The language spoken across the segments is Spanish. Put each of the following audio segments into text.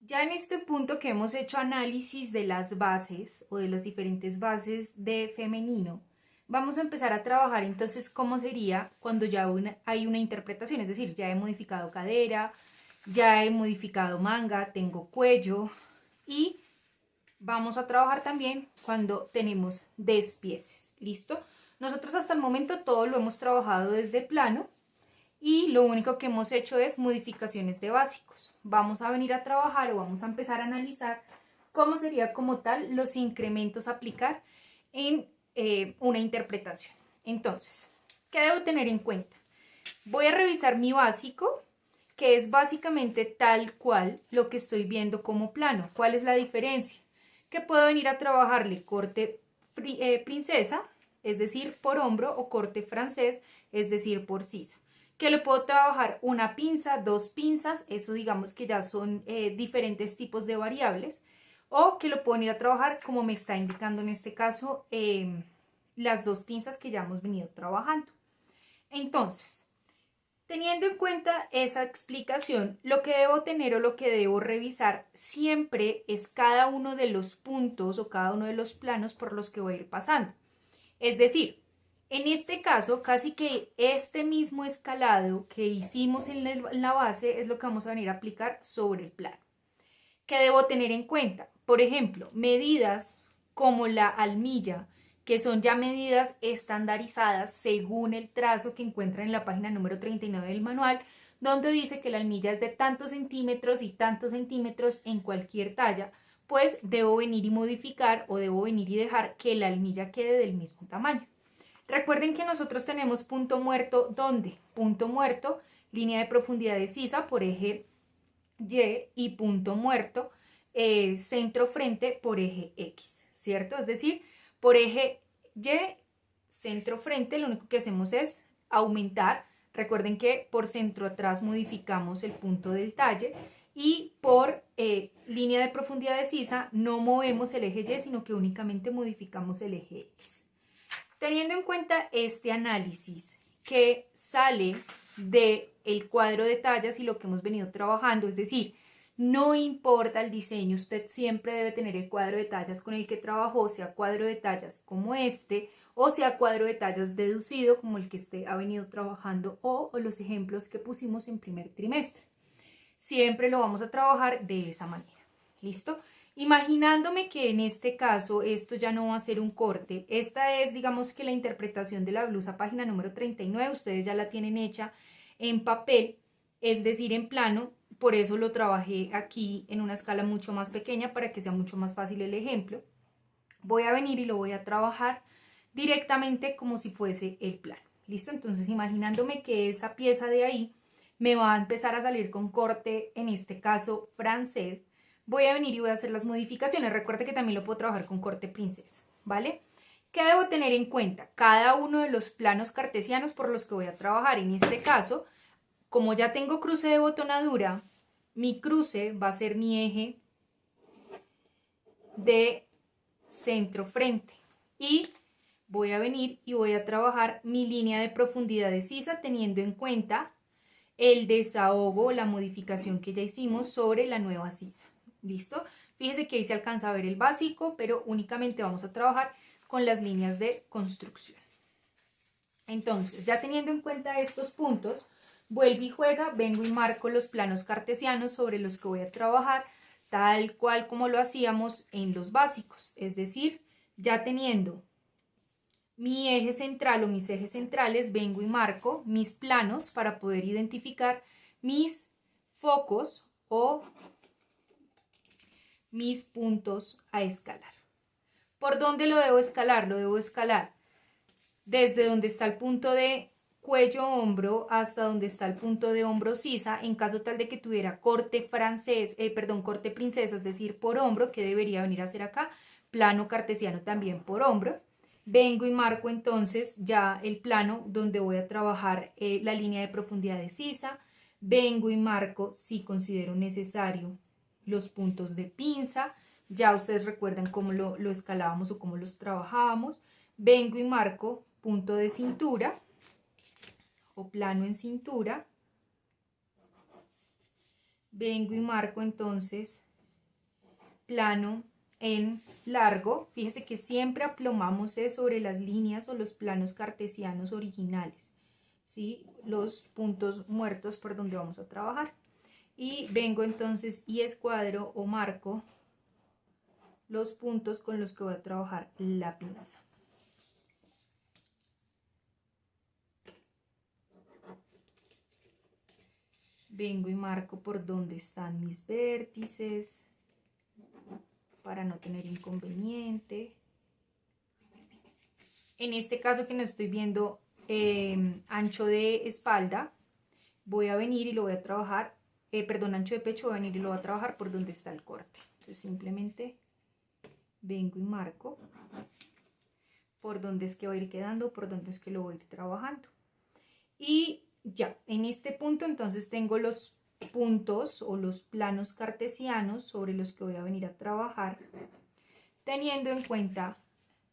Ya en este punto que hemos hecho análisis de las bases o de las diferentes bases de femenino, vamos a empezar a trabajar entonces cómo sería cuando ya hay una interpretación, es decir, ya he modificado cadera, ya he modificado manga, tengo cuello y vamos a trabajar también cuando tenemos despieces. ¿Listo? Nosotros hasta el momento todo lo hemos trabajado desde plano y lo único que hemos hecho es modificaciones de básicos. Vamos a venir a trabajar o vamos a empezar a analizar cómo sería como tal los incrementos a aplicar en una interpretación. Entonces, ¿qué debo tener en cuenta? Voy a revisar mi básico, que es básicamente tal cual lo que estoy viendo como plano. ¿Cuál es la diferencia? Que puedo venir a trabajarle corte princesa, es decir, por hombro, o corte francés, es decir, por sisa. Que le puedo trabajar una pinza, dos pinzas, eso digamos que ya son diferentes tipos de variables, o que lo puedo venir a trabajar como me está indicando en este caso las dos pinzas que ya hemos venido trabajando. Entonces, teniendo en cuenta esa explicación, lo que debo tener o lo que debo revisar siempre es cada uno de los puntos o cada uno de los planos por los que voy a ir pasando. Es decir, en este caso, casi que este mismo escalado que hicimos en la base es lo que vamos a venir a aplicar sobre el plano. ¿Qué debo tener en cuenta? Por ejemplo, medidas como la almilla, que son ya medidas estandarizadas según el trazo que encuentran en la página número 39 del manual, donde dice que la almilla es de tantos centímetros y tantos centímetros en cualquier talla, pues debo venir y modificar o debo venir y dejar que la almilla quede del mismo tamaño. Recuerden que nosotros tenemos punto muerto, ¿dónde? Punto muerto, línea de profundidad de sisa por eje y y punto muerto, centro frente por eje X, ¿cierto? Es decir, por eje Y, centro frente, lo único que hacemos es aumentar. Recuerden que por centro atrás modificamos el punto del talle y por línea de profundidad de sisa no movemos el eje Y, sino que únicamente modificamos el eje X. Teniendo en cuenta este análisis que sale del cuadro de tallas y lo que hemos venido trabajando, es decir, no importa el diseño, usted siempre debe tener el cuadro de tallas con el que trabajó, sea cuadro de tallas como este o sea cuadro de tallas deducido como el que usted ha venido trabajando o los ejemplos que pusimos en primer trimestre. Siempre lo vamos a trabajar de esa manera. ¿Listo? Imaginándome que en este caso esto ya no va a ser un corte. Esta es, digamos que la interpretación de la blusa, página número 39. Ustedes ya la tienen hecha en papel, es decir, en plano. Por eso lo trabajé aquí en una escala mucho más pequeña para que sea mucho más fácil el ejemplo. Voy a venir y lo voy a trabajar directamente como si fuese el plano. ¿Listo? Entonces, imaginándome que esa pieza de ahí me va a empezar a salir con corte, en este caso francés, voy a venir y voy a hacer las modificaciones. Recuerde que también lo puedo trabajar con corte princesa, ¿vale? ¿Qué debo tener en cuenta? Cada uno de los planos cartesianos por los que voy a trabajar. En este caso, como ya tengo cruce de botonadura, mi cruce va a ser mi eje de centro frente. Y voy a venir y voy a trabajar mi línea de profundidad de sisa teniendo en cuenta el desahogo, la modificación que ya hicimos sobre la nueva sisa. ¿Listo? Fíjese que ahí se alcanza a ver el básico, pero únicamente vamos a trabajar con las líneas de construcción. Entonces, ya teniendo en cuenta estos puntos, vuelvo y juega, vengo y marco los planos cartesianos sobre los que voy a trabajar, tal cual como lo hacíamos en los básicos. Es decir, ya teniendo mi eje central o mis ejes centrales, vengo y marco mis planos para poder identificar mis focos o mis puntos a escalar. ¿Por dónde lo debo escalar? Lo debo escalar desde donde está el punto de cuello-hombro hasta donde está el punto de hombro-sisa, en caso tal de que tuviera corte francés, corte princesa, es decir, por hombro, que debería venir a hacer acá, plano cartesiano también por hombro. Vengo y marco entonces ya el plano donde voy a trabajar la línea de profundidad de sisa. Vengo y marco, si considero necesario, los puntos de pinza. Ya ustedes recuerdan cómo lo escalábamos o cómo los trabajábamos. Vengo y marco punto de cintura o plano en cintura. Vengo y marco entonces plano en largo, fíjese que siempre aplomamos sobre las líneas o los planos cartesianos originales, ¿sí? Los puntos muertos por donde vamos a trabajar. Y vengo entonces y escuadro o marco los puntos con los que voy a trabajar la pinza. Vengo y marco por donde están mis vértices para no tener inconveniente. En este caso que no estoy viendo ancho de espalda, voy a venir y lo voy a trabajar, ancho de pecho, voy a venir y lo voy a trabajar por donde está el corte. Entonces simplemente vengo y marco por donde es que va a ir quedando, por donde es que lo voy a ir trabajando. Y ya, en este punto entonces tengo los puntos o los planos cartesianos sobre los que voy a venir a trabajar, teniendo en cuenta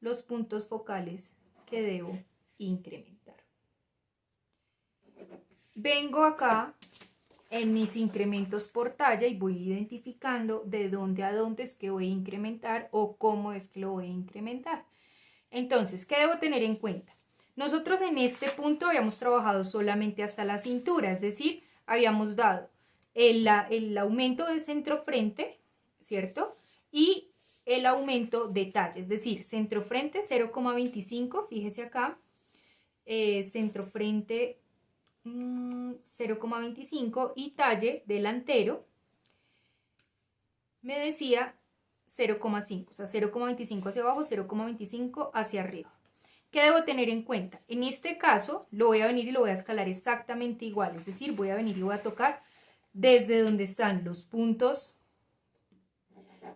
los puntos focales que debo incrementar. Vengo acá en mis incrementos por talla y voy identificando de dónde a dónde es que voy a incrementar o cómo es que lo voy a incrementar. Entonces, ¿qué debo tener en cuenta? Nosotros en este punto habíamos trabajado solamente hasta la cintura, es decir, habíamos dado el aumento de centro frente, ¿cierto? Y el aumento de talla, es decir, centro frente 0,25, fíjese acá, centro frente 0,25 y talle delantero me decía 0,5, o sea, 0,25 hacia abajo, 0,25 hacia arriba. ¿Qué debo tener en cuenta? En este caso, lo voy a venir y lo voy a escalar exactamente igual, es decir, voy a venir y voy a tocar desde donde están los puntos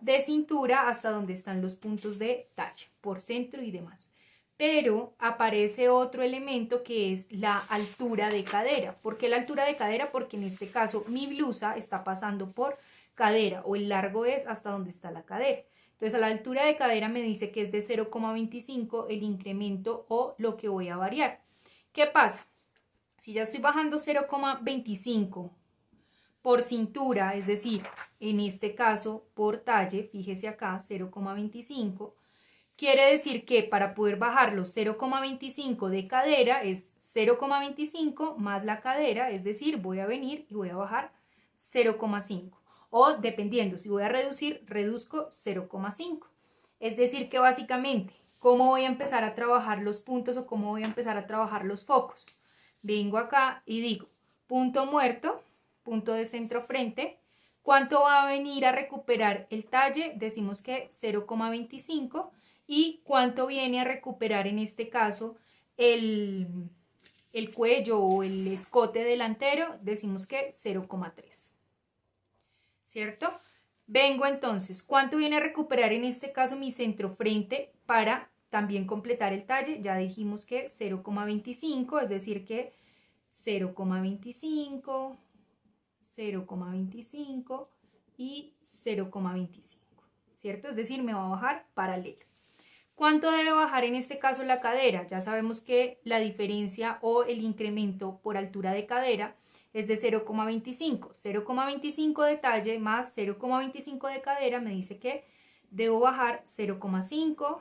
de cintura hasta donde están los puntos de talla, por centro y demás. Pero aparece otro elemento que es la altura de cadera. ¿Por qué la altura de cadera? Porque en este caso mi blusa está pasando por cadera o el largo es hasta donde está la cadera. Entonces a la altura de cadera me dice que es de 0,25 el incremento o lo que voy a variar. ¿Qué pasa? Si ya estoy bajando 0,25 por cintura, es decir, en este caso por talle, fíjese acá 0,25, quiere decir que para poder bajar los 0,25 de cadera es 0,25 más la cadera, es decir, voy a venir y voy a bajar 0,5. O dependiendo, si voy a reducir, reduzco 0,5. Es decir, que básicamente, ¿cómo voy a empezar a trabajar los puntos o cómo voy a empezar a trabajar los focos? Vengo acá y digo, punto muerto, punto de centro frente. ¿Cuánto va a venir a recuperar el talle? Decimos que 0,25. ¿Y cuánto viene a recuperar en este caso el cuello o el escote delantero? Decimos que 0,3. ¿Cierto? Vengo entonces, ¿cuánto viene a recuperar en este caso mi centro frente para también completar el talle? Ya dijimos que 0,25, es decir que 0,25, 0,25 y 0,25, ¿cierto? Es decir, me va a bajar paralelo. ¿Cuánto debe bajar en este caso la cadera? Ya sabemos que la diferencia o el incremento por altura de cadera es de 0,25. 0,25 de talle más 0,25 de cadera me dice que debo bajar 0,5,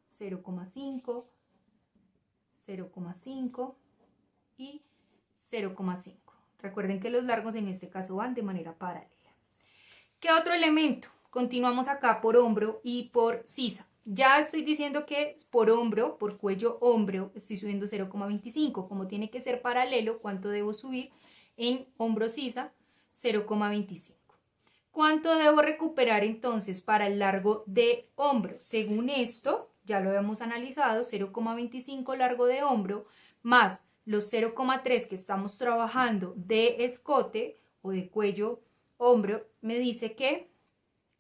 0,5, 0,5 y 0,5. Recuerden que los largos en este caso van de manera paralela. ¿Qué otro elemento? Continuamos acá por hombro y por sisa. Ya estoy diciendo que por hombro, por cuello hombro, estoy subiendo 0,25. Como tiene que ser paralelo, ¿cuánto debo subir? En hombro sisa, 0,25. ¿Cuánto debo recuperar entonces para el largo de hombro? Según esto, ya lo habíamos analizado, 0,25 largo de hombro más los 0,3 que estamos trabajando de escote o de cuello hombro, me dice que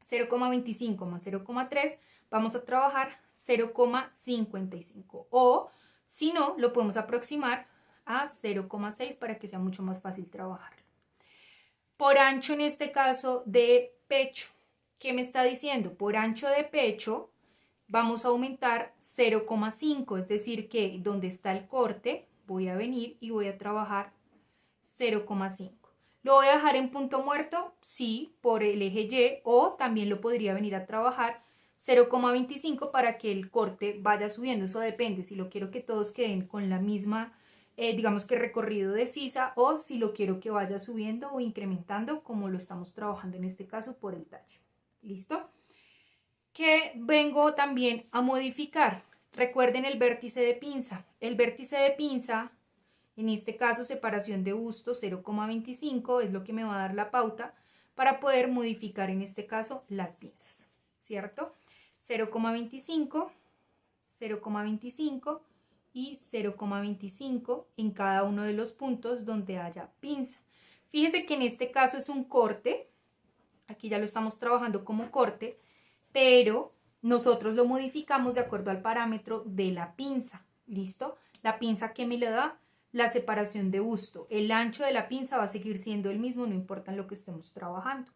0,25 más 0,3 vamos a trabajar 0,55 o si no, lo podemos aproximar a 0,6 para que sea mucho más fácil trabajarlo. Por ancho en este caso de pecho, ¿qué me está diciendo? Por ancho de pecho vamos a aumentar 0,5, es decir que donde está el corte voy a venir y voy a trabajar 0,5. ¿Lo voy a dejar en punto muerto? Sí, por el eje Y, o también lo podría venir a trabajar 0,25 para que el corte vaya subiendo. Eso depende, si lo quiero que todos queden con la misma, digamos que recorrido de sisa, o si lo quiero que vaya subiendo o incrementando como lo estamos trabajando en este caso por el talle. ¿Listo? Que vengo también a modificar. Recuerden el vértice de pinza. El vértice de pinza, en este caso separación de busto 0,25, es lo que me va a dar la pauta para poder modificar en este caso las pinzas, ¿cierto? 0,25, 0,25 y 0,25 en cada uno de los puntos donde haya pinza. Fíjese que en este caso es un corte, aquí ya lo estamos trabajando como corte, pero nosotros lo modificamos de acuerdo al parámetro de la pinza, ¿listo? La pinza que me le da la separación de busto. El ancho de la pinza va a seguir siendo el mismo, no importa en lo que estemos trabajando.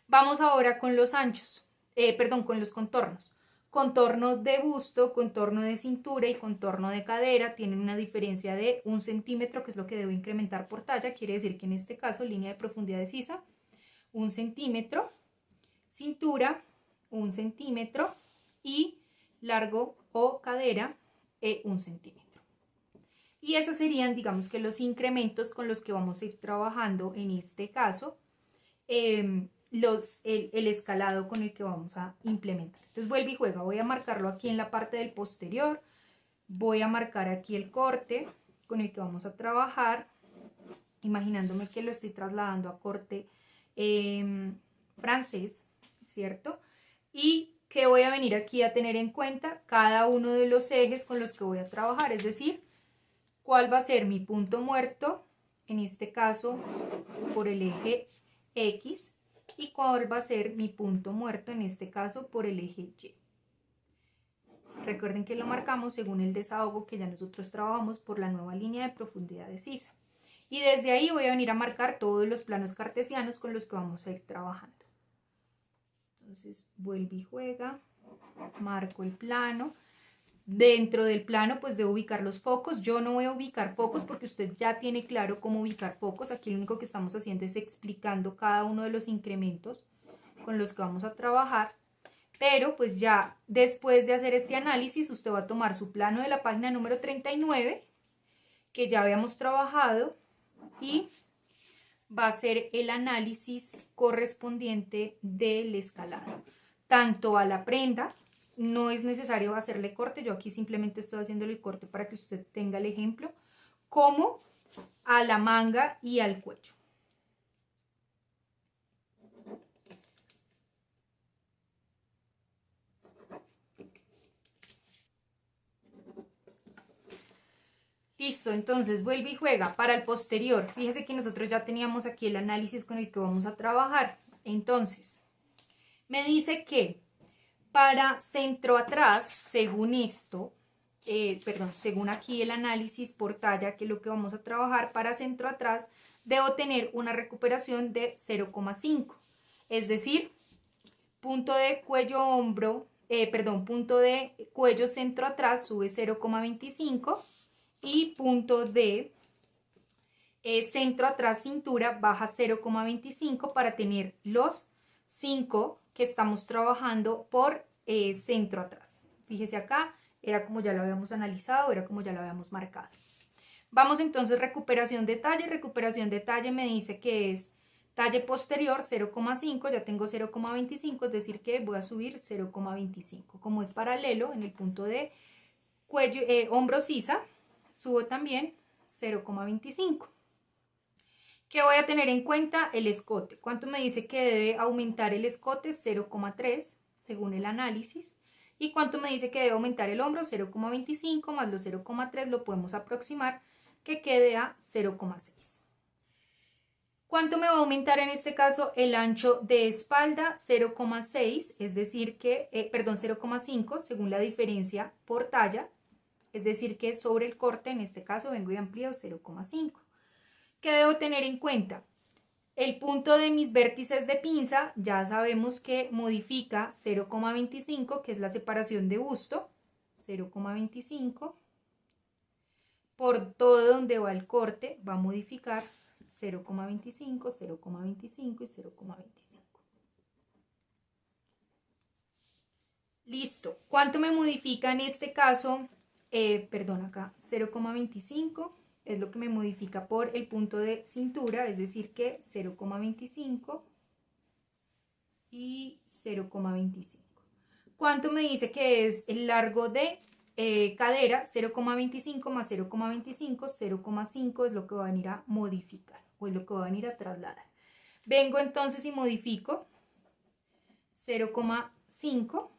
Vamos ahora con los anchos, perdón, con los contornos. Contorno de busto, contorno de cintura y contorno de cadera tienen una diferencia de 1 centímetro, que es lo que debo incrementar por talla. Quiere decir que en este caso, línea de profundidad de sisa, 1 centímetro, cintura, 1 centímetro y largo o cadera, 1 centímetro. Y esos serían, digamos que los incrementos con los que vamos a ir trabajando en este caso, el escalado con el que vamos a implementar. Entonces vuelve y juega, voy a marcarlo aquí en la parte del posterior, voy a marcar aquí el corte con el que vamos a trabajar, imaginándome que lo estoy trasladando a corte francés, ¿cierto? Y que voy a venir aquí a tener en cuenta cada uno de los ejes con los que voy a trabajar, es decir, cuál va a ser mi punto muerto, en este caso por el eje X, y cuál va a ser mi punto muerto, en este caso por el eje Y. Recuerden que lo marcamos según el desahogo que ya nosotros trabajamos por la nueva línea de profundidad de sisa. Y desde ahí voy a venir a marcar todos los planos cartesianos con los que vamos a ir trabajando. Entonces vuelve y juega, marco el plano. Dentro del plano pues debo ubicar los focos. Yo no voy a ubicar focos porque usted ya tiene claro cómo ubicar focos. Aquí lo único que estamos haciendo es explicando cada uno de los incrementos con los que vamos a trabajar. Pero pues ya después de hacer este análisis usted va a tomar su plano de la página número 39 que ya habíamos trabajado y va a hacer el análisis correspondiente del escalado. Tanto a la prenda, no es necesario hacerle corte, yo aquí simplemente estoy haciéndole el corte para que usted tenga el ejemplo, como a la manga y al cuello. Listo, entonces vuelve y juega. Para el posterior, fíjese que nosotros ya teníamos aquí el análisis con el que vamos a trabajar. Entonces, me dice que para centro atrás, según esto, según aquí el análisis por talla, que es lo que vamos a trabajar, para centro atrás, debo tener una recuperación de 0,5. Es decir, punto de cuello hombro, punto de cuello centro atrás sube 0,25 y punto de centro atrás cintura baja 0,25 para tener los 5 que estamos trabajando por centro atrás. Fíjese acá, era como ya lo habíamos analizado, era como ya lo habíamos marcado. Vamos entonces, recuperación de talle. Recuperación de talle me dice que es talle posterior 0,5, ya tengo 0,25, es decir que voy a subir 0,25. Como es paralelo en el punto de cuello, hombro sisa, subo también 0,25. ¿Qué voy a tener en cuenta? El escote. ¿Cuánto me dice que debe aumentar el escote? 0,3 según el análisis. ¿Y cuánto me dice que debe aumentar el hombro? 0,25 más los 0,3 lo podemos aproximar que quede a 0,6. ¿Cuánto me va a aumentar en este caso el ancho de espalda? 0,6, es decir que, 0,5 según la diferencia por talla, es decir que sobre el corte en este caso vengo y amplío 0,5. ¿Qué debo tener en cuenta? El punto de mis vértices de pinza ya sabemos que modifica 0,25, que es la separación de busto, 0,25 por todo donde va el corte va a modificar 0,25, 0,25 y 0,25. Listo. ¿Cuánto me modifica en este caso? Perdón, acá 0,25 es lo que me modifica por el punto de cintura, es decir que 0,25 y 0,25. ¿Cuánto me dice que es el largo de cadera? 0,25 más 0,25, 0,5 es lo que va a venir a modificar o es lo que va a venir a trasladar. Vengo entonces y modifico 0,5,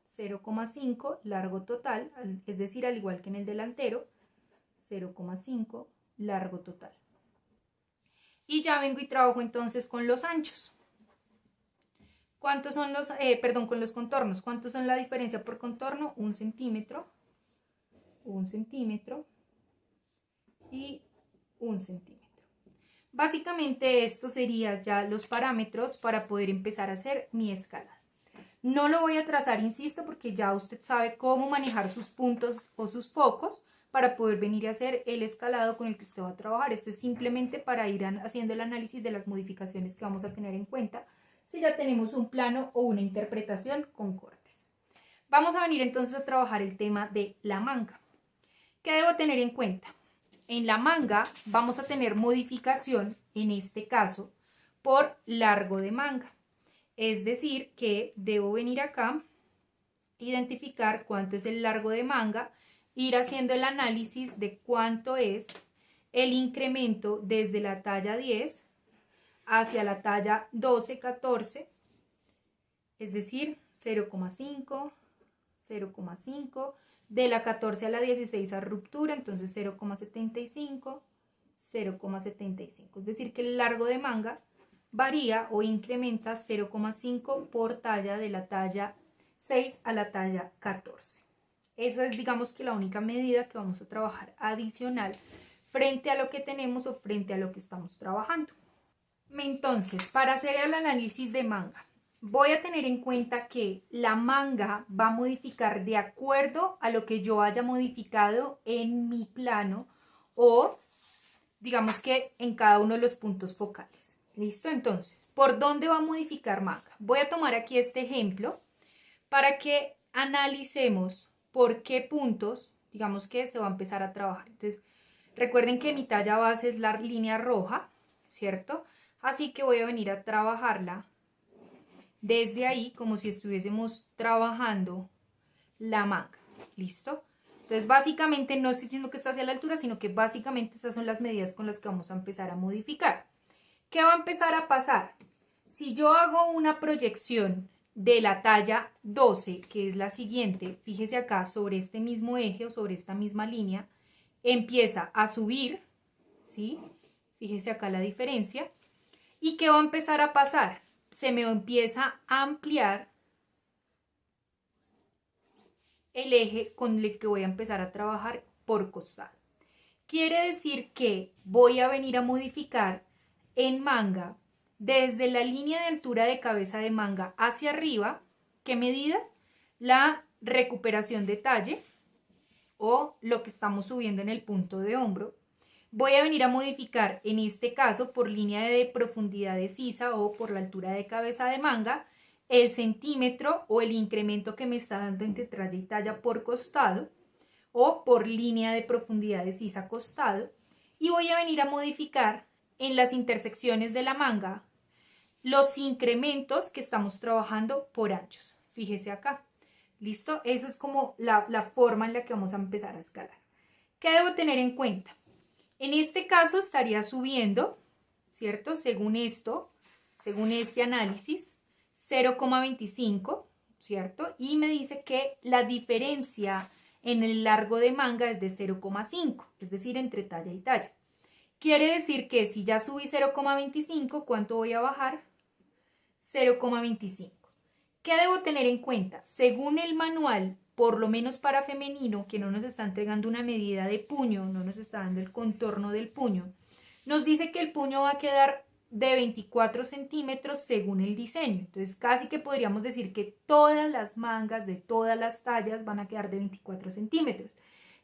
0,5 largo total, es decir, al igual que en el delantero, 0,5 largo total. Y ya vengo y trabajo entonces con los anchos. ¿Cuántos son los, con los contornos? ¿Cuántos son la diferencia por contorno? 1 centímetro y 1 centímetro. Básicamente estos serían ya los parámetros para poder empezar a hacer mi escala. No lo voy a trazar, insisto, porque ya usted sabe cómo manejar sus puntos o sus focos para poder venir a hacer el escalado con el que usted va a trabajar. Esto es simplemente para ir haciendo el análisis de las modificaciones que vamos a tener en cuenta si ya tenemos un plano o una interpretación con cortes. Vamos a venir entonces a trabajar el tema de la manga. ¿Qué debo tener en cuenta? En la manga vamos a tener modificación, en este caso, por largo de manga. Es decir, que debo venir acá, identificar cuánto es el largo de manga, ir haciendo el análisis de cuánto es el incremento desde la talla 10 hacia la talla 12, 14, es decir, 0,5, 0,5, de la 14 a la 16 a ruptura, entonces 0,75, 0,75. Es decir, que el largo de manga varía o incrementa 0,5 por talla de la talla 6 a la talla 14. Esa es, digamos, que la única medida que vamos a trabajar adicional frente a lo que tenemos o frente a lo que estamos trabajando. Entonces, para hacer el análisis de manga, voy a tener en cuenta que la manga va a modificar de acuerdo a lo que yo haya modificado en mi plano o digamos que en cada uno de los puntos focales. ¿Listo? Entonces, ¿por dónde va a modificar manga? Voy a tomar aquí este ejemplo para que analicemos por qué puntos, digamos que se va a empezar a trabajar. Entonces, recuerden que mi talla base es la línea roja, ¿cierto? Así que voy a venir a trabajarla desde ahí como si estuviésemos trabajando la manga. ¿Listo? Entonces, básicamente no estoy diciendo que está hacia la altura, sino que básicamente esas son las medidas con las que vamos a empezar a modificar. ¿Qué va a empezar a pasar? Si yo hago una proyección de la talla 12, que es la siguiente, fíjese acá sobre este mismo eje o sobre esta misma línea, empieza a subir, ¿sí? Fíjese acá la diferencia. ¿Y qué va a empezar a pasar? Se me empieza a ampliar el eje con el que voy a empezar a trabajar por costado. Quiere decir que voy a venir a modificar en manga desde la línea de altura de cabeza de manga hacia arriba. ¿Qué medida? La recuperación de talle o lo que estamos subiendo en el punto de hombro. Voy a venir a modificar en este caso por línea de profundidad de sisa o por la altura de cabeza de manga el centímetro o el incremento que me está dando entre talla y talla por costado o por línea de profundidad de sisa costado, y voy a venir a modificar en las intersecciones de la manga los incrementos que estamos trabajando por anchos. Fíjese acá. ¿Listo? Esa es como la forma en la que vamos a empezar a escalar. ¿Qué debo tener en cuenta? En este caso estaría subiendo, ¿cierto? Según esto, según este análisis, 0,25, ¿cierto? Y me dice que la diferencia en el largo de manga es de 0,5, es decir, entre talla y talla. Quiere decir que si ya subí 0,25, ¿cuánto voy a bajar? 0,25. ¿Qué debo tener en cuenta? Según el manual, por lo menos para femenino, que no nos está entregando una medida de puño, no nos está dando el contorno del puño, nos dice que el puño va a quedar de 24 centímetros según el diseño. Entonces casi que podríamos decir que todas las mangas de todas las tallas van a quedar de 24 centímetros.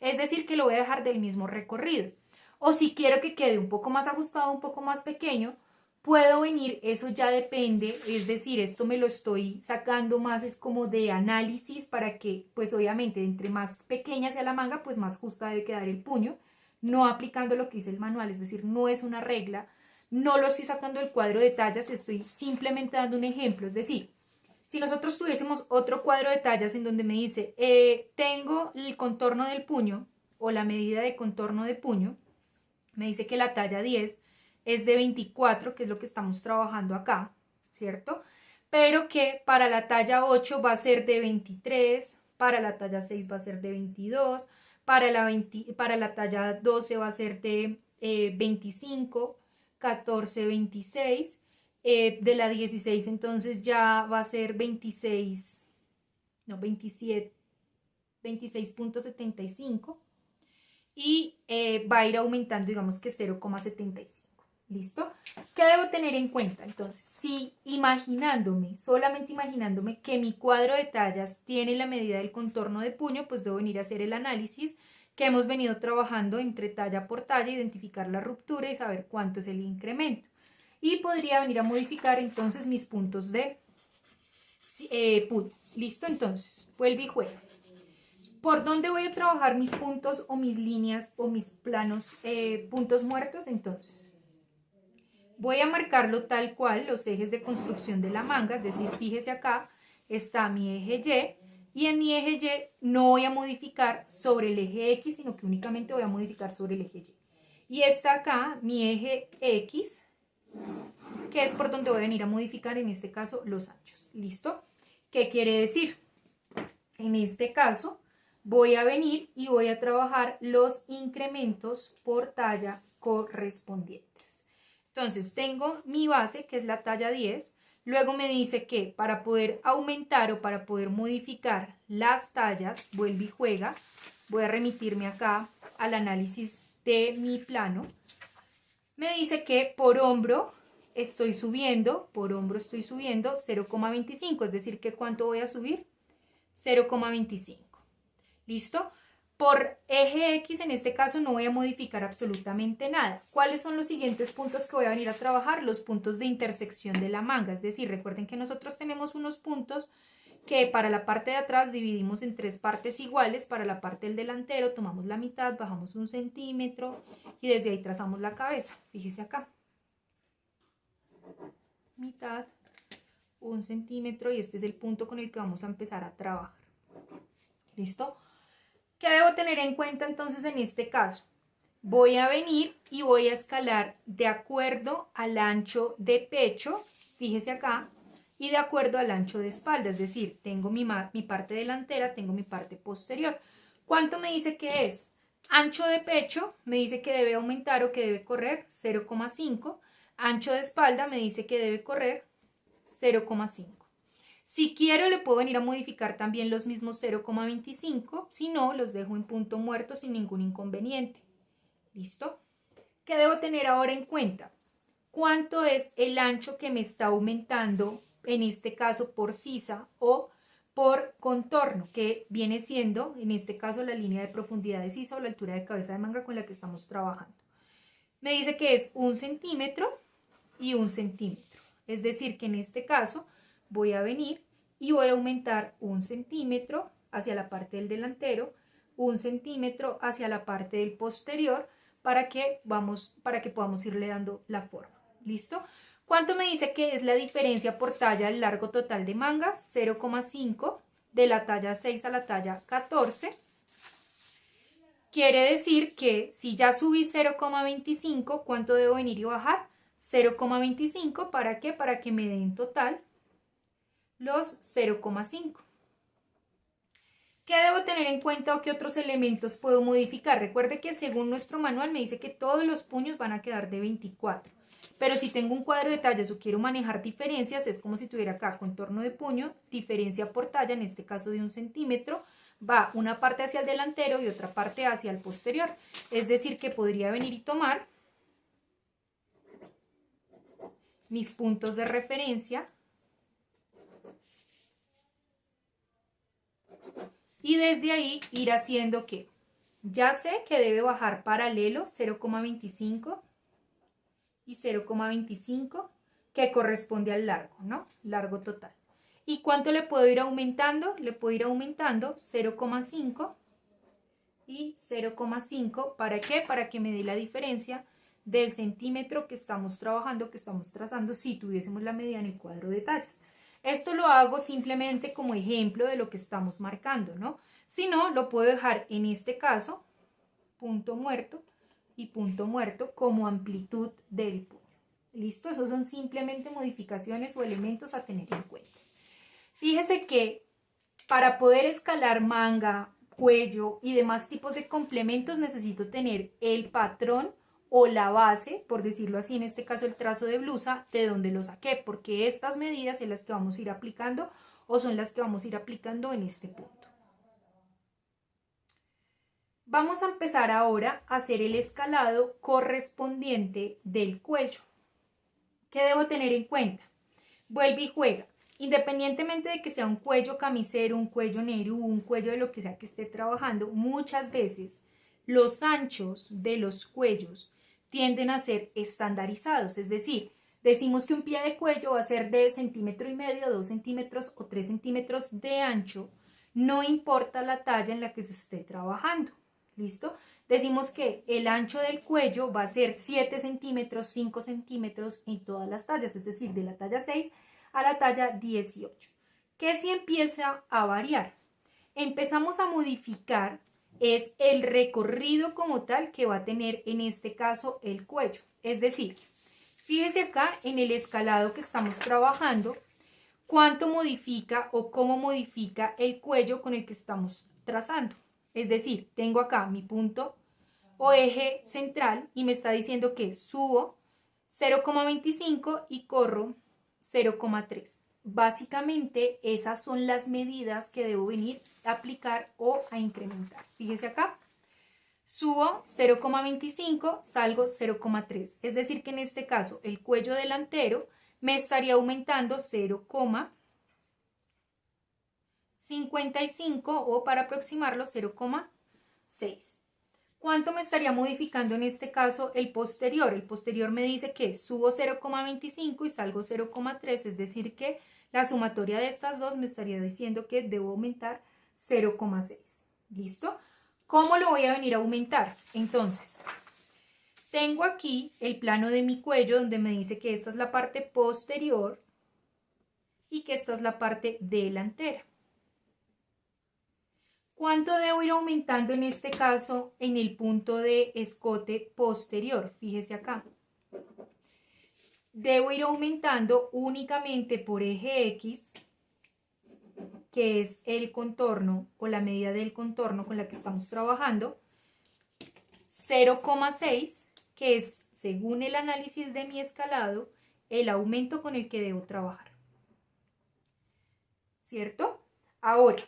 Es decir, que lo voy a dejar del mismo recorrido. O si quiero que quede un poco más ajustado, un poco más pequeño, puedo venir, eso ya depende, es decir, esto me lo estoy sacando más, es como de análisis para que, pues obviamente, entre más pequeña sea la manga, pues más justa debe quedar el puño, no aplicando lo que dice el manual, es decir, no es una regla, no lo estoy sacando del cuadro de tallas, estoy simplemente dando un ejemplo, es decir, si nosotros tuviésemos otro cuadro de tallas en donde me dice, tengo el contorno del puño o la medida de contorno de puño, me dice que la talla 10 es de 24, que es lo que estamos trabajando acá, ¿cierto? Pero que para la talla 8 va a ser de 23, para la talla 6 va a ser de 22, para la talla 12 va a ser de 25, 14, 26, de la 16 entonces ya va a ser 26, no, 27, 26.75 y va a ir aumentando, digamos que 0,75. ¿Listo? ¿Qué debo tener en cuenta? Entonces, si imaginándome, solamente imaginándome que mi cuadro de tallas tiene la medida del contorno de puño, pues debo venir a hacer el análisis que hemos venido trabajando entre talla por talla, identificar la ruptura y saber cuánto es el incremento. Y podría venir a modificar entonces mis puntos de puño. ¿Listo? Entonces, vuelve y juega. ¿Por dónde voy a trabajar mis puntos o mis líneas o mis planos, puntos muertos? Entonces, voy a marcarlo tal cual, los ejes de construcción de la manga, es decir, fíjese acá, está mi eje Y en mi eje Y no voy a modificar sobre el eje X, sino que únicamente voy a modificar sobre el eje Y. Y está acá mi eje X, que es por donde voy a venir a modificar, en este caso, los anchos. ¿Listo? ¿Qué quiere decir? En este caso, voy a venir y voy a trabajar los incrementos por talla correspondientes. Entonces, tengo mi base, que es la talla 10. Luego me dice que para poder aumentar o para poder modificar las tallas, vuelve y juega. Voy a remitirme acá al análisis de mi plano. Me dice que por hombro estoy subiendo 0,25, es decir, que ¿cuánto voy a subir? 0,25. ¿Listo? Por eje X, en este caso, no voy a modificar absolutamente nada. ¿Cuáles son los siguientes puntos que voy a venir a trabajar? Los puntos de intersección de la manga. Es decir, recuerden que nosotros tenemos unos puntos que para la parte de atrás dividimos en 3 partes iguales. Para la parte del delantero tomamos la mitad, bajamos 1 centímetro y desde ahí trazamos la cabeza. Fíjese acá. Mitad, 1 centímetro y este es el punto con el que vamos a empezar a trabajar. ¿Listo? ¿Qué debo tener en cuenta entonces en este caso? Voy a venir y voy a escalar de acuerdo al ancho de pecho, fíjese acá, y de acuerdo al ancho de espalda, es decir, tengo mi parte delantera, tengo mi parte posterior. ¿Cuánto me dice que es? Ancho de pecho me dice que debe aumentar o que debe correr 0,5. Ancho de espalda me dice que debe correr 0,5. Si quiero le puedo venir a modificar también los mismos 0,25, si no los dejo en punto muerto sin ningún inconveniente. ¿Listo? ¿Qué debo tener ahora en cuenta? ¿Cuánto es el ancho que me está aumentando, en este caso por sisa o por contorno, que viene siendo, en este caso, la línea de profundidad de sisa o la altura de cabeza de manga con la que estamos trabajando? Me dice que es 1 centímetro y 1 centímetro. Es decir, que en este caso voy a venir y voy a aumentar 1 centímetro hacia la parte del delantero, 1 centímetro hacia la parte del posterior para que podamos irle dando la forma. ¿Listo? ¿Cuánto me dice que es la diferencia por talla del largo total de manga? 0,5 de la talla 6 a la talla 14. Quiere decir que si ya subí 0,25, ¿cuánto debo venir y bajar? 0,25, ¿para qué? Para que me den en total los 0,5. ¿Qué debo tener en cuenta o qué otros elementos puedo modificar? Recuerde que según nuestro manual me dice que todos los puños van a quedar de 24. Pero si tengo un cuadro de tallas o quiero manejar diferencias, es como si tuviera acá contorno de puño, diferencia por talla, en este caso de 1 centímetro, va una parte hacia el delantero y otra parte hacia el posterior. Es decir, que podría venir y tomar mis puntos de referencia y desde ahí ir haciendo ¿qué? Ya sé que debe bajar paralelo 0,25 y 0,25 que corresponde al largo, ¿no? Largo total. ¿Y cuánto le puedo ir aumentando? Le puedo ir aumentando 0,5 y 0,5. ¿Para qué? Para que me dé la diferencia del centímetro que estamos trabajando, que estamos trazando si tuviésemos la medida en el cuadro de tallas. Esto lo hago simplemente como ejemplo de lo que estamos marcando, ¿no? Si no, lo puedo dejar en este caso, punto muerto y punto muerto como amplitud del puño. ¿Listo? Esos son simplemente modificaciones o elementos a tener en cuenta. Fíjese que para poder escalar manga, cuello y demás tipos de complementos necesito tener el patrón o la base, por decirlo así, en este caso el trazo de blusa, de donde lo saqué, porque estas medidas son las que vamos a ir aplicando o son las que vamos a ir aplicando en este punto. Vamos a empezar ahora a hacer el escalado correspondiente del cuello. ¿Qué debo tener en cuenta? Vuelve y juega. Independientemente de que sea un cuello camisero, un cuello nerú, un cuello de lo que sea que esté trabajando, muchas veces los anchos de los cuellos tienden a ser estandarizados, es decir, decimos que un pie de cuello va a ser de 1,5 centímetros, 2 centímetros o 3 centímetros de ancho, no importa la talla en la que se esté trabajando, ¿listo? Decimos que el ancho del cuello va a ser 7 centímetros, 5 centímetros en todas las tallas, es decir, de la talla 6 a la talla 18. ¿Qué si empieza a variar? Empezamos a modificar es el recorrido como tal que va a tener en este caso el cuello. Es decir, fíjese acá en el escalado que estamos trabajando, cuánto modifica o cómo modifica el cuello con el que estamos trazando. Es decir, tengo acá mi punto o eje central y me está diciendo que subo 0,25 y corro 0,3. Básicamente esas son las medidas que debo venir a aplicar o a incrementar. Fíjese acá, subo 0,25, salgo 0,3. Es decir que en este caso el cuello delantero me estaría aumentando 0,55 o para aproximarlo 0,6. ¿Cuánto me estaría modificando en este caso el posterior? El posterior me dice que subo 0,25 y salgo 0,3, es decir que la sumatoria de estas dos me estaría diciendo que debo aumentar 0,6. ¿Listo? ¿Cómo lo voy a venir a aumentar? Entonces, tengo aquí el plano de mi cuello donde me dice que esta es la parte posterior y que esta es la parte delantera. ¿Cuánto debo ir aumentando en este caso en el punto de escote posterior? Fíjese acá. Debo ir aumentando únicamente por eje X, que es el contorno o la medida del contorno con la que estamos trabajando, 0,6, que es, según el análisis de mi escalado, el aumento con el que debo trabajar. ¿Cierto? Ahora,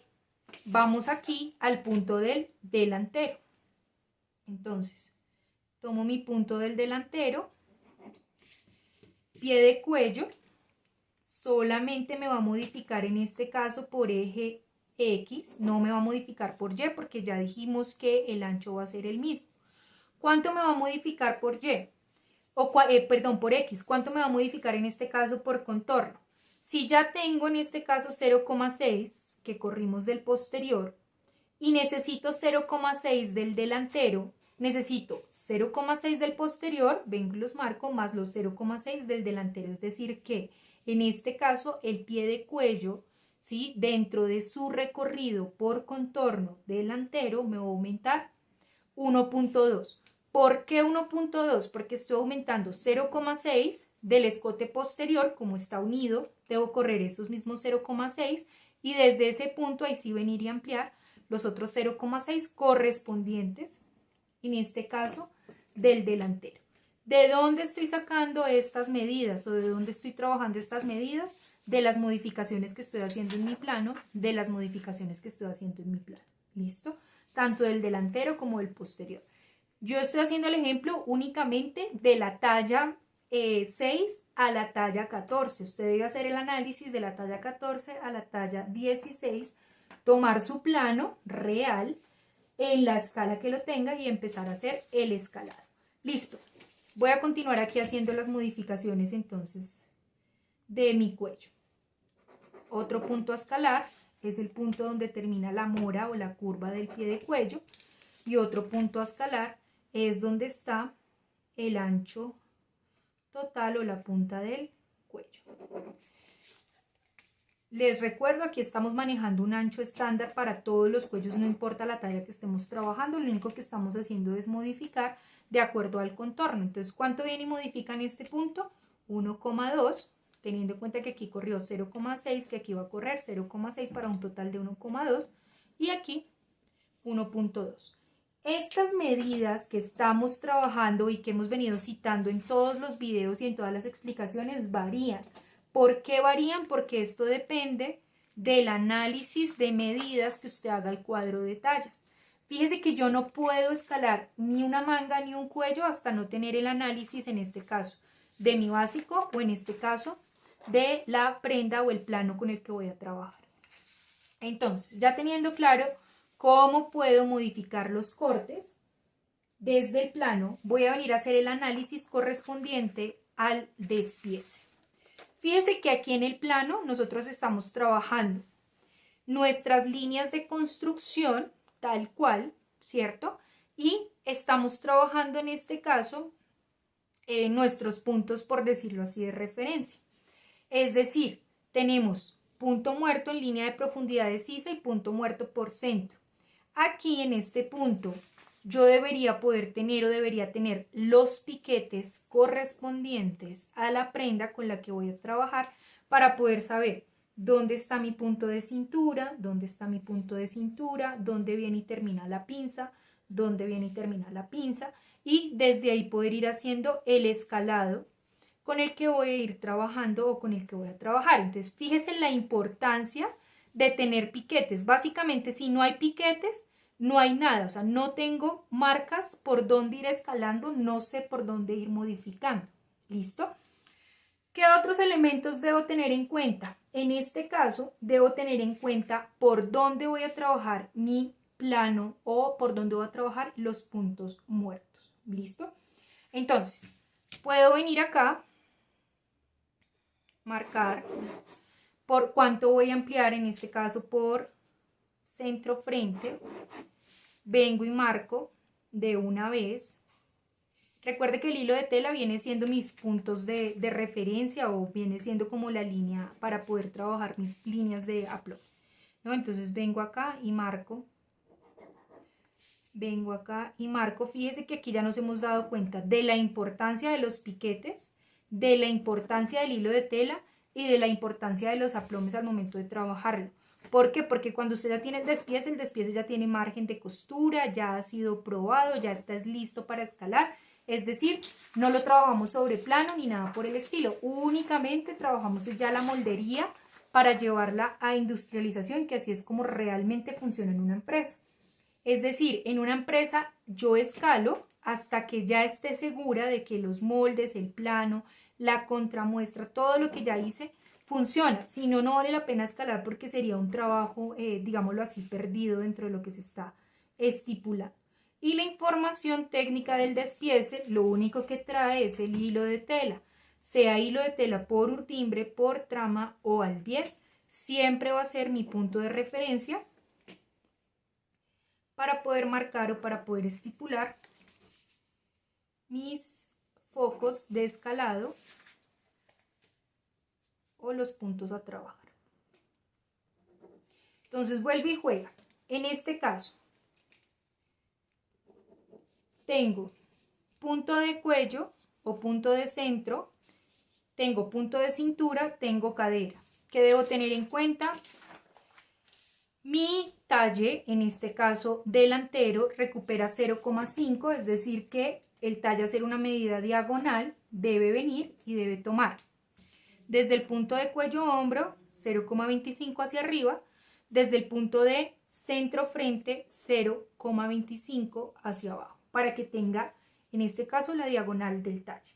vamos aquí al punto del delantero. Entonces, tomo mi punto del delantero, pie de cuello, solamente me va a modificar en este caso por eje X, no me va a modificar por Y porque ya dijimos que el ancho va a ser el mismo. ¿Cuánto me va a modificar por Y? Perdón, por X. ¿Cuánto me va a modificar en este caso por contorno? Si ya tengo en este caso 0,6 que corrimos del posterior y necesito 0,6 del delantero, necesito 0,6 del posterior, vengo y los marco, más los 0,6 del delantero, es decir que en este caso el pie de cuello, ¿sí? Dentro de su recorrido por contorno delantero me va a aumentar 1,2. ¿Por qué 1,2? Porque estoy aumentando 0,6 del escote posterior, como está unido, debo correr esos mismos 0,6 y desde ese punto ahí sí venir y ampliar los otros 0,6 correspondientes, en este caso, del delantero. ¿De dónde estoy sacando estas medidas o de dónde estoy trabajando estas medidas? De las modificaciones que estoy haciendo en mi plano, de las modificaciones que estoy haciendo en mi plano. ¿Listo? Tanto del delantero como del posterior. Yo estoy haciendo el ejemplo únicamente de la talla 6 a la talla 14. Usted debe hacer el análisis de la talla 14 a la talla 16, tomar su plano real, en la escala que lo tenga y empezar a hacer el escalado. Listo. Voy a continuar aquí haciendo las modificaciones entonces de mi cuello. Otro punto a escalar es el punto donde termina la mora o la curva del pie de cuello. Y otro punto a escalar es donde está el ancho total o la punta del cuello. Les recuerdo, aquí estamos manejando un ancho estándar para todos los cuellos, no importa la talla que estemos trabajando, lo único que estamos haciendo es modificar de acuerdo al contorno. Entonces, ¿cuánto viene y modifica en este punto? 1,2, teniendo en cuenta que aquí corrió 0,6, que aquí va a correr 0,6 para un total de 1,2 y aquí 1,2. Estas medidas que estamos trabajando y que hemos venido citando en todos los videos y en todas las explicaciones varían. ¿Por qué varían? Porque esto depende del análisis de medidas que usted haga al cuadro de tallas. Fíjese que yo no puedo escalar ni una manga ni un cuello hasta no tener el análisis, en este caso, de mi básico o en este caso, de la prenda o el plano con el que voy a trabajar. Entonces, ya teniendo claro cómo puedo modificar los cortes, desde el plano voy a venir a hacer el análisis correspondiente al despiece. Fíjese que aquí en el plano nosotros estamos trabajando nuestras líneas de construcción tal cual, ¿cierto? Y estamos trabajando en este caso nuestros puntos, por decirlo así, de referencia. Es decir, tenemos punto muerto en línea de profundidad de sisa y punto muerto por centro. Aquí en este punto yo debería poder tener o debería tener los piquetes correspondientes a la prenda con la que voy a trabajar para poder saber dónde está mi punto de cintura, dónde está mi punto de cintura, dónde viene y termina la pinza, dónde viene y termina la pinza, y desde ahí poder ir haciendo el escalado con el que voy a ir trabajando o con el que voy a trabajar. Entonces, fíjese en la importancia de tener piquetes. Básicamente, si no hay piquetes, no hay nada. O sea, no tengo marcas por dónde ir escalando, no sé por dónde ir modificando. ¿Listo? ¿Qué otros elementos debo tener en cuenta? En este caso, debo tener en cuenta por dónde voy a trabajar mi plano o por dónde voy a trabajar los puntos muertos. ¿Listo? Entonces, puedo venir acá, marcar por cuánto voy a ampliar, en este caso por centro frente. Vengo y marco de una vez. Recuerde que el hilo de tela viene siendo mis puntos de referencia o viene siendo como la línea para poder trabajar mis líneas de upload, ¿no? Entonces vengo acá y marco. Vengo acá y marco. Fíjese que aquí ya nos hemos dado cuenta de la importancia de los piquetes, de la importancia del hilo de tela y de la importancia de los aplomes al momento de trabajarlo. ¿Por qué? Porque cuando usted ya tiene el despiece ya tiene margen de costura, ya ha sido probado, ya está listo para escalar. Es decir, no lo trabajamos sobre plano ni nada por el estilo. Únicamente trabajamos ya la moldería para llevarla a industrialización, que así es como realmente funciona en una empresa. Es decir, en una empresa yo escalo hasta que ya esté segura de que los moldes, el plano, la contramuestra, todo lo que ya hice funciona. Si no, no vale la pena escalar porque sería un trabajo, digámoslo así, perdido dentro de lo que se está estipulando. Y la información técnica del despiece, lo único que trae es el hilo de tela. Sea hilo de tela por urtimbre, por trama o albiez, siempre va a ser mi punto de referencia para poder marcar o para poder estipular mis focos de escalado o los puntos a trabajar. Entonces vuelve y juega. En este caso, tengo punto de cuello o punto de centro, tengo punto de cintura, tengo cadera. ¿Qué debo tener en cuenta? Mi talle, en este caso delantero, recupera 0,5, es decir que el talle a ser una medida diagonal debe venir y debe tomar desde el punto de cuello-hombro 0,25 hacia arriba, desde el punto de centro-frente 0,25 hacia abajo, para que tenga, en este caso, la diagonal del talle.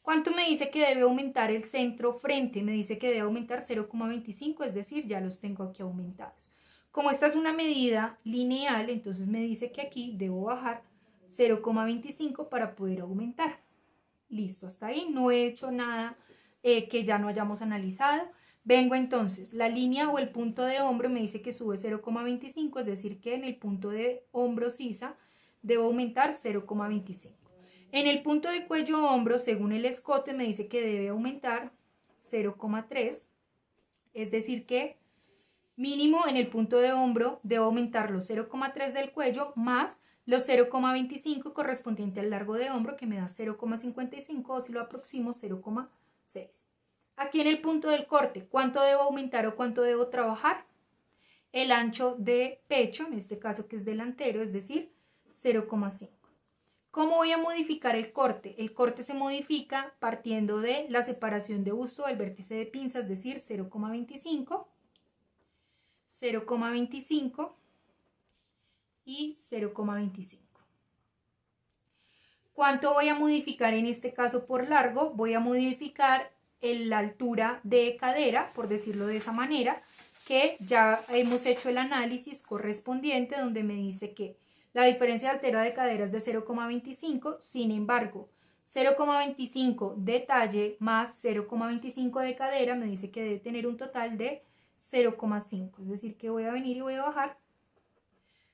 ¿Cuánto me dice que debe aumentar el centro-frente? Me dice que debe aumentar 0,25, es decir, ya los tengo aquí aumentados. Como esta es una medida lineal, entonces me dice que aquí debo bajar 0,25 para poder aumentar. Listo, hasta ahí no he hecho nada que ya no hayamos analizado. Vengo entonces, la línea o el punto de hombro me dice que sube 0,25, es decir que en el punto de hombro sisa debo aumentar 0,25. En el punto de cuello hombro, según el escote, me dice que debe aumentar 0,3, es decir que mínimo en el punto de hombro debo aumentar los 0,3 del cuello más los 0,25 correspondiente al largo de hombro, que me da 0,55, o si lo aproximo 0,6. Aquí en el punto del corte, ¿cuánto debo aumentar o cuánto debo trabajar? El ancho de pecho, en este caso que es delantero, es decir, 0,5. ¿Cómo voy a modificar el corte? El corte se modifica partiendo de la separación de busto del vértice de pinza, es decir, 0,25, 0,25 y 0,25. ¿Cuánto voy a modificar en este caso por largo? Voy a modificar la altura de cadera, por decirlo de esa manera, que ya hemos hecho el análisis correspondiente donde me dice que la diferencia de altura de cadera es de 0,25, sin embargo, 0,25 de talle más 0,25 de cadera me dice que debe tener un total de 0,5, es decir que voy a venir y voy a bajar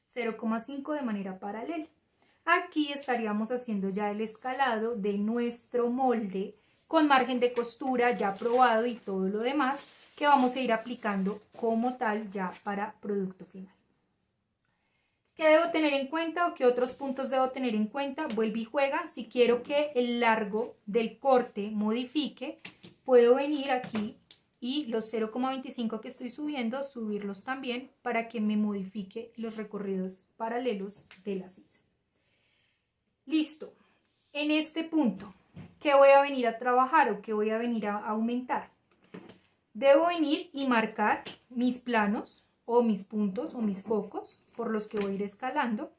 0,5 de manera paralela. Aquí estaríamos haciendo ya el escalado de nuestro molde con margen de costura ya probado y todo lo demás que vamos a ir aplicando como tal ya para producto final. ¿Qué debo tener en cuenta o qué otros puntos debo tener en cuenta? Vuelve y juega. Si quiero que el largo del corte modifique, puedo venir aquí y los 0,25 que estoy subiendo, subirlos también para que me modifique los recorridos paralelos de la sisa. Listo. En este punto, ¿qué voy a venir a trabajar o qué voy a venir a aumentar? Debo venir y marcar mis planos o mis puntos o mis focos por los que voy a ir escalando.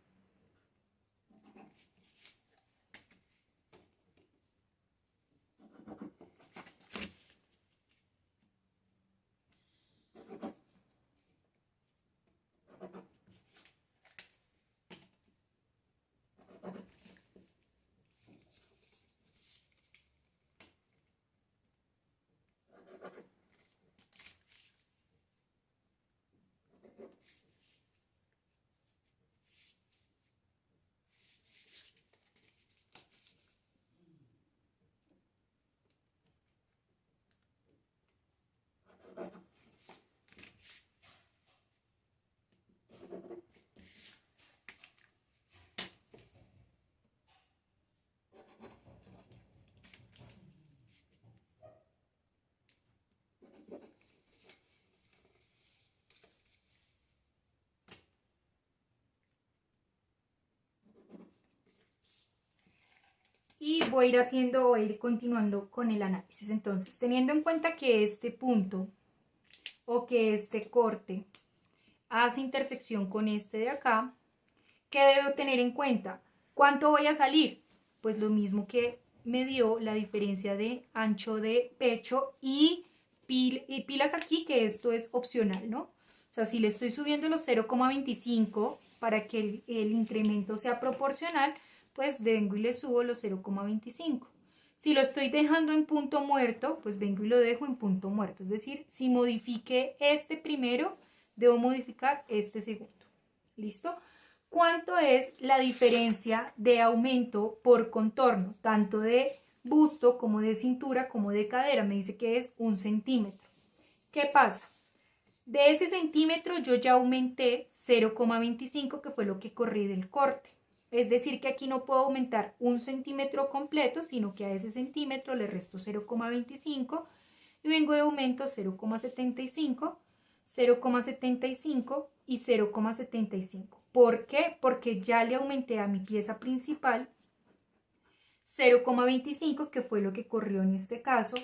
Y voy a ir haciendo, voy a ir continuando con el análisis. Entonces, teniendo en cuenta que este punto o que este corte hace intersección con este de acá, ¿qué debo tener en cuenta? ¿Cuánto voy a salir? Pues lo mismo que me dio la diferencia de ancho de pecho y pilas aquí, que esto es opcional, ¿no? O sea, si le estoy subiendo los 0,25 para que el incremento sea proporcional, pues vengo y le subo los 0,25. Si lo estoy dejando en punto muerto, pues vengo y lo dejo en punto muerto. Es decir, si modifiqué este primero, debo modificar este segundo. ¿Listo? ¿Cuánto es la diferencia de aumento por contorno? Tanto de busto como de cintura como de cadera. Me dice que es 1 centímetro. ¿Qué pasa? De ese centímetro yo ya aumenté 0,25, que fue lo que corrí del corte. Es decir que aquí no puedo aumentar 1 centímetro completo, sino que a ese centímetro le resto 0,25 y vengo de aumento 0,75, 0,75 y 0,75. ¿Por qué? Porque ya le aumenté a mi pieza principal 0,25, que fue lo que corrió en este caso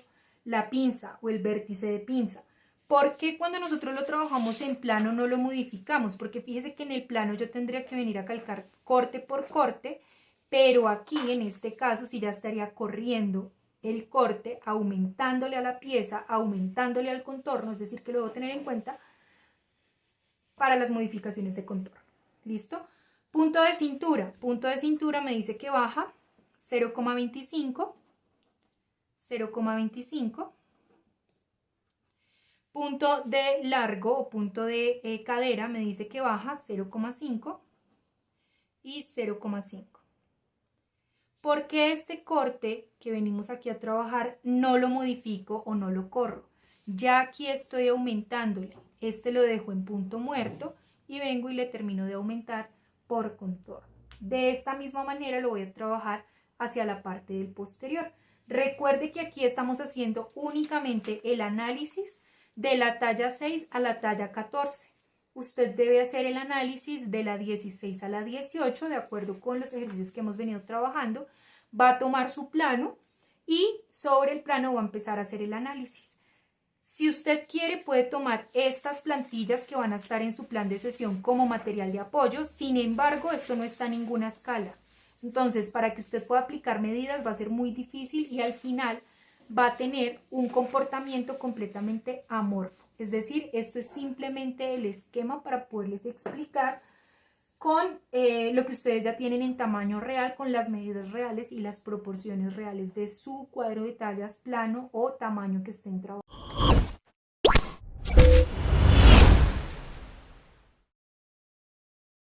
la pinza o el vértice de pinza. ¿Por qué cuando nosotros lo trabajamos en plano no lo modificamos? Porque fíjese que en el plano yo tendría que venir a calcar corte por corte, pero aquí en este caso sí ya estaría corriendo el corte, aumentándole a la pieza, aumentándole al contorno, es decir que lo debo tener en cuenta para las modificaciones de contorno. ¿Listo? Punto de cintura. Punto de cintura me dice que baja 0,25, 0,25. Punto de largo o punto de cadera me dice que baja 0,5 y 0,5. ¿Por qué este corte que venimos aquí a trabajar no lo modifico o no lo corro? Ya aquí estoy aumentándole. Este lo dejo en punto muerto y vengo y le termino de aumentar por contorno. De esta misma manera lo voy a trabajar hacia la parte del posterior. Recuerde que aquí estamos haciendo únicamente el análisis de la talla 6 a la talla 14. Usted debe hacer el análisis de la 16 a la 18 de acuerdo con los ejercicios que hemos venido trabajando. Va a tomar su plano y sobre el plano va a empezar a hacer el análisis. Si usted quiere, puede tomar estas plantillas que van a estar en su plan de sesión como material de apoyo. Sin embargo, esto no está en ninguna escala. Entonces, para que usted pueda aplicar medidas va a ser muy difícil y al final va a tener un comportamiento completamente amorfo. Es decir, esto es simplemente el esquema para poderles explicar con lo que ustedes ya tienen en tamaño real, con las medidas reales y las proporciones reales de su cuadro de tallas plano o tamaño que estén trabajando.